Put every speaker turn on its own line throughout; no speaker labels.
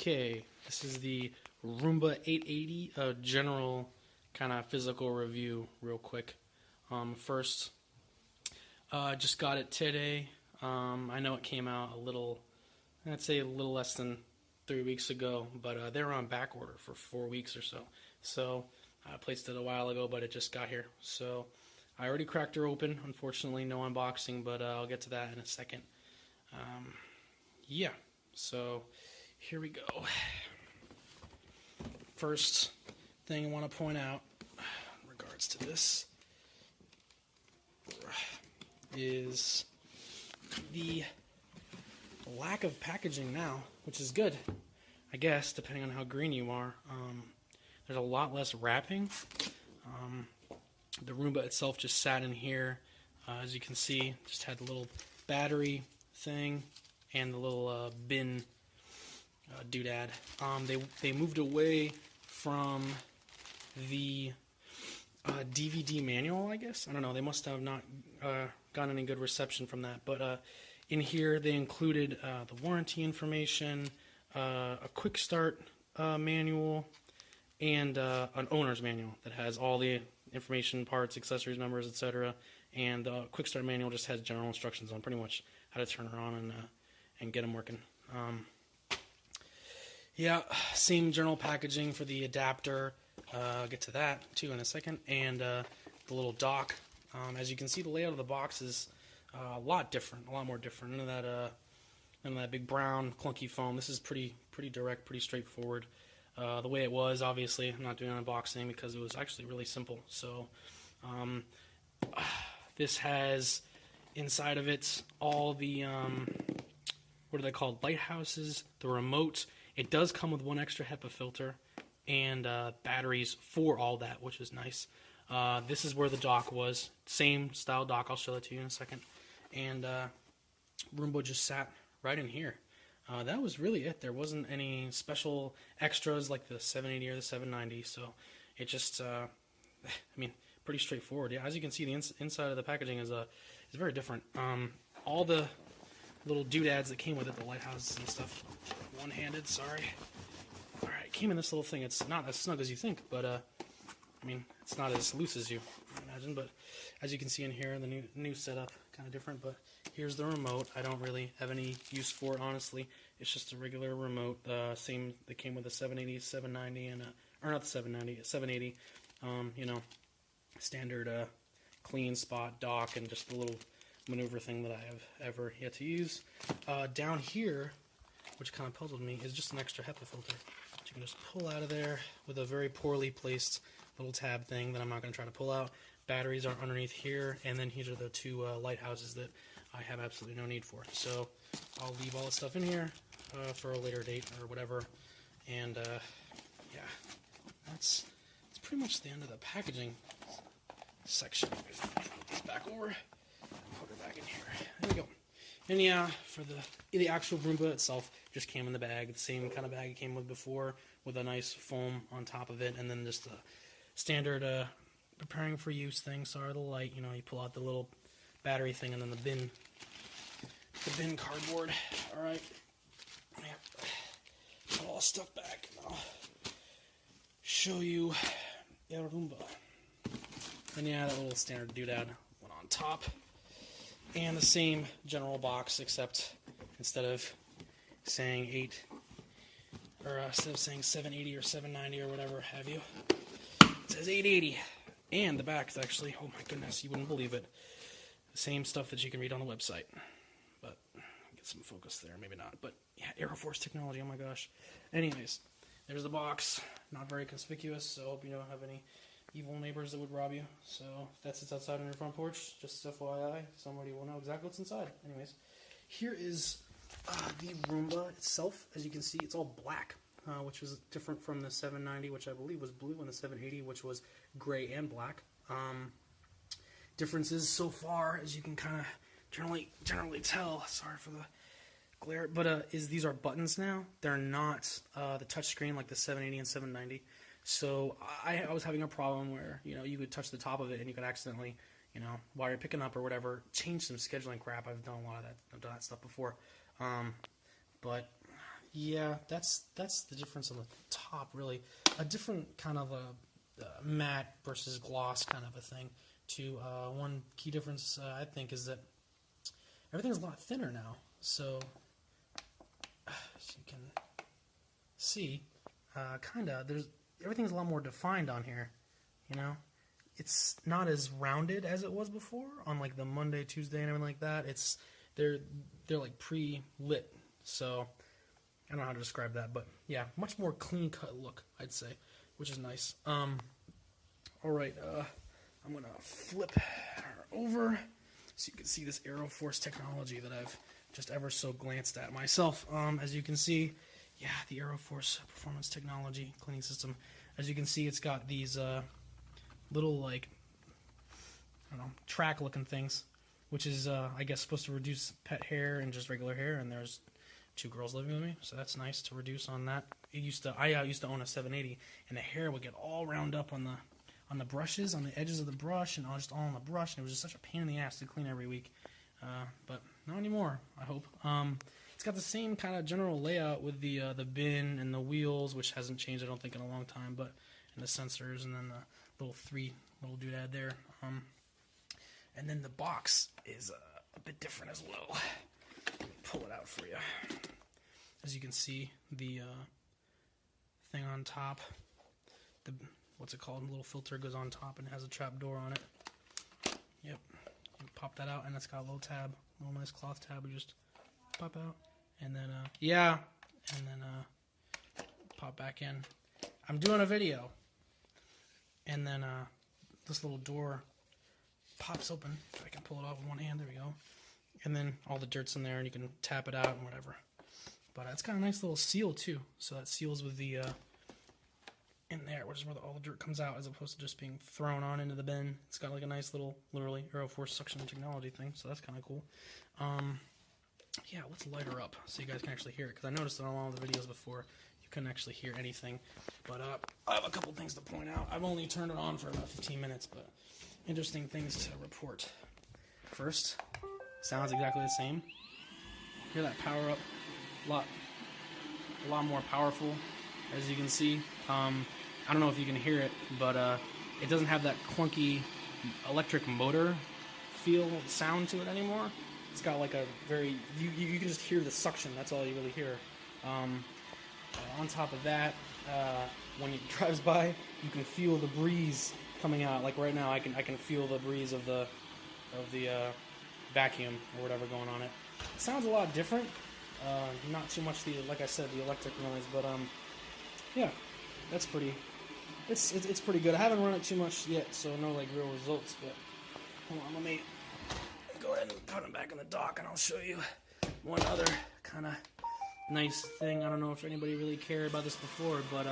Okay, this is the Roomba 880 general kind of physical review real quick. First, just got it today. I know it came out I'd say a little less than 3 weeks ago, but they were on back order for 4 weeks or so. So I placed it a while ago, but it just got here. So I already cracked her open. Unfortunately, no unboxing, but I'll get to that in a second. Yeah, so here we go. First thing I want to point out in regards to this is the lack of packaging now, which is good, I guess, depending on how green you are. There's a lot less wrapping. The Roomba itself just sat in here. As you can see, just had the little battery thing and the little bin doodad. They moved away from the DVD manual, I guess. I don't know. They must have not gotten any good reception from that. But in here, they included the warranty information, a quick start manual, and an owner's manual that has all the information, parts, accessories, numbers, etc. And the quick start manual just has general instructions on pretty much how to turn her on and get them working. Yeah, same general packaging for the adapter. I'll get to that too in a second. And the little dock. As you can see, the layout of the box is a lot different, a lot more different. None of that big brown clunky foam. This is pretty direct, pretty straightforward. The way it was, obviously, I'm not doing an unboxing because it was actually really simple. So this has inside of it all the what are they called? Lighthouses, the remote. It does come with one extra HEPA filter and batteries for all that, which is nice. This is where the dock was. Same style dock. I'll show that to you in a second. And Roomba just sat right in here. That was really it. There wasn't any special extras like the 780 or the 790. So it just, I mean, pretty straightforward. Yeah, as you can see, the inside of the packaging is very different. All the little doodads that came with it, the lighthouses and stuff. One-handed, sorry. All right, it came in this little thing. It's not as snug as you think, but I mean, it's not as loose as you imagine. But as you can see in here, the new setup, kind of different. But here's the remote. I don't really have any use for it, honestly. It's just a regular remote. Same that came with the 780, 790, and or not the 790, 780. You know, standard clean spot dock and just the little maneuver thing that I have ever yet to use. Down here, which kind of puzzled me, is just an extra HEPA filter that you can just pull out of there with a very poorly placed little tab thing that I'm not going to try to pull out. Batteries are underneath here, and then here are the two lighthouses that I have absolutely no need for. So I'll leave all this stuff in here for a later date or whatever. And yeah, that's pretty much the end of the packaging section. It's back over. Put her back in here. There we go. And yeah, for the actual Roomba itself, just came in the bag, the same kind of bag it came with before, with a nice foam on top of it, and then just the standard preparing for use thing. Sorry, the light. You know, you pull out the little battery thing, and then the bin cardboard. All right. Yeah. Put all the stuff back. I'll show you the Roomba. And yeah, that little standard doodad went on top. And the same general box, except instead of saying 780 or 790 or whatever have you, it says 880. And the back is actually, oh my goodness, you wouldn't believe it, the same stuff that you can read on the website. But get some focus there, maybe not. But yeah, Aeroforce technology, oh my gosh. Anyways, there's the box. Not very conspicuous, so I hope you don't have any evil neighbors that would rob you. So if that sits outside on your front porch, just FYI, somebody will know exactly what's inside. Anyways, here is the Roomba itself. As you can see, it's all black, which was different from the 790, which I believe was blue, and the 780, which was gray and black. Differences so far, as you can kind of generally tell. Sorry for the glare, but these are buttons now. They're not the touch screen like the 780 and 790. So I was having a problem where, you know, you could touch the top of it and you could accidentally, you know, while you're picking up or whatever, change some scheduling crap. I've done a lot of that. I've done that stuff before. But Yeah, that's the difference on the top, really. A different kind of a matte versus gloss kind of a thing. Too. One key difference I think is that everything's a lot thinner now. So as you can see, everything's a lot more defined on here. You know, it's not as rounded as it was before on like the Monday, Tuesday, and everything like that. They're like pre-lit. So I don't know how to describe that, but yeah, much more clean-cut look, I'd say, which is nice. All right, I'm gonna flip her over so you can see this AeroForce technology that I've just ever so glanced at myself. As you can see, yeah, the AeroForce performance technology cleaning system. As you can see, it's got these little, like, I don't know, track-looking things, which is, I guess, supposed to reduce pet hair and just regular hair, and there's 2 girls living with me, so that's nice to reduce on that. I used to own a 780, and the hair would get all round up on the brushes, on the edges of the brush, and just all on the brush, and it was just such a pain in the ass to clean every week. But not anymore, I hope. It's got the same kind of general layout with the bin and the wheels, which hasn't changed, I don't think, in a long time, but and the sensors, and then the little doodad there. And then the box is a bit different as well. Let me pull it out for you. As you can see, the thing on top, what's it called? The little filter goes on top and has a trap door on it. Yep. You pop that out, and it's got a little tab, a little nice cloth tab. You just pop out, and then pop back in. I'm doing a video, and then this little door pops open. If I can pull it off with one hand, there we go. And then all the dirt's in there, and you can tap it out and whatever. But it's got a nice little seal too, so that seals with the in there, which is where all the dirt comes out, as opposed to just being thrown on into the bin. It's got like a nice little, literally, AeroForce suction technology thing, so that's kind of cool. Yeah, let's light her up so you guys can actually hear it, because I noticed that on all the videos before you couldn't actually hear anything. But I have a couple things to point out. I've only turned it on for about 15 minutes, but interesting things to report. First, sounds exactly the same. Hear that power up? A lot more powerful, as you can see. I don't know if you can hear it, but it doesn't have that clunky electric motor sound to it anymore. It's got like a very, you can just hear the suction, that's all you really hear. On top of that, when it drives by, you can feel the breeze coming out. Like right now, I can feel the breeze of the vacuum or whatever going on it. It sounds a lot different. Not too much like I said, the electric noise, but yeah, that's pretty. It's pretty good. I haven't run it too much yet, so no like real results. But hold on, let me go ahead and put them back in the dock, and I'll show you one other kind of nice thing. I don't know if anybody really cared about this before, but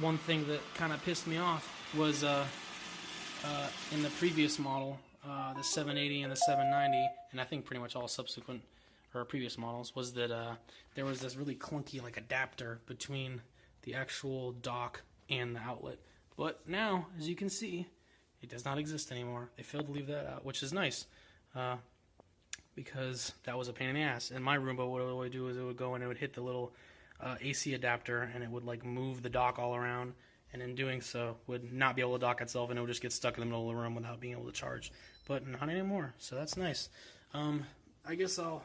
one thing that kind of pissed me off was in the previous model, the 780 and the 790, and I think pretty much all subsequent or previous models, was that there was this really clunky like adapter between the actual dock and the outlet. But now, as you can see, it does not exist anymore. They failed to leave that out, which is nice, because that was a pain in the ass. In my Roomba, what it would do is it would go and it would hit the little AC adapter, and it would like move the dock all around, and in doing so would not be able to dock itself, and it would just get stuck in the middle of the room without being able to charge. But not anymore, so that's nice. I guess I'll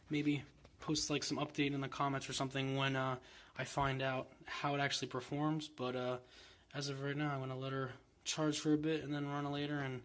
maybe post like some update in the comments or something when I find out how it actually performs. But as of right now, I'm going to let her charge for a bit and then run it later, and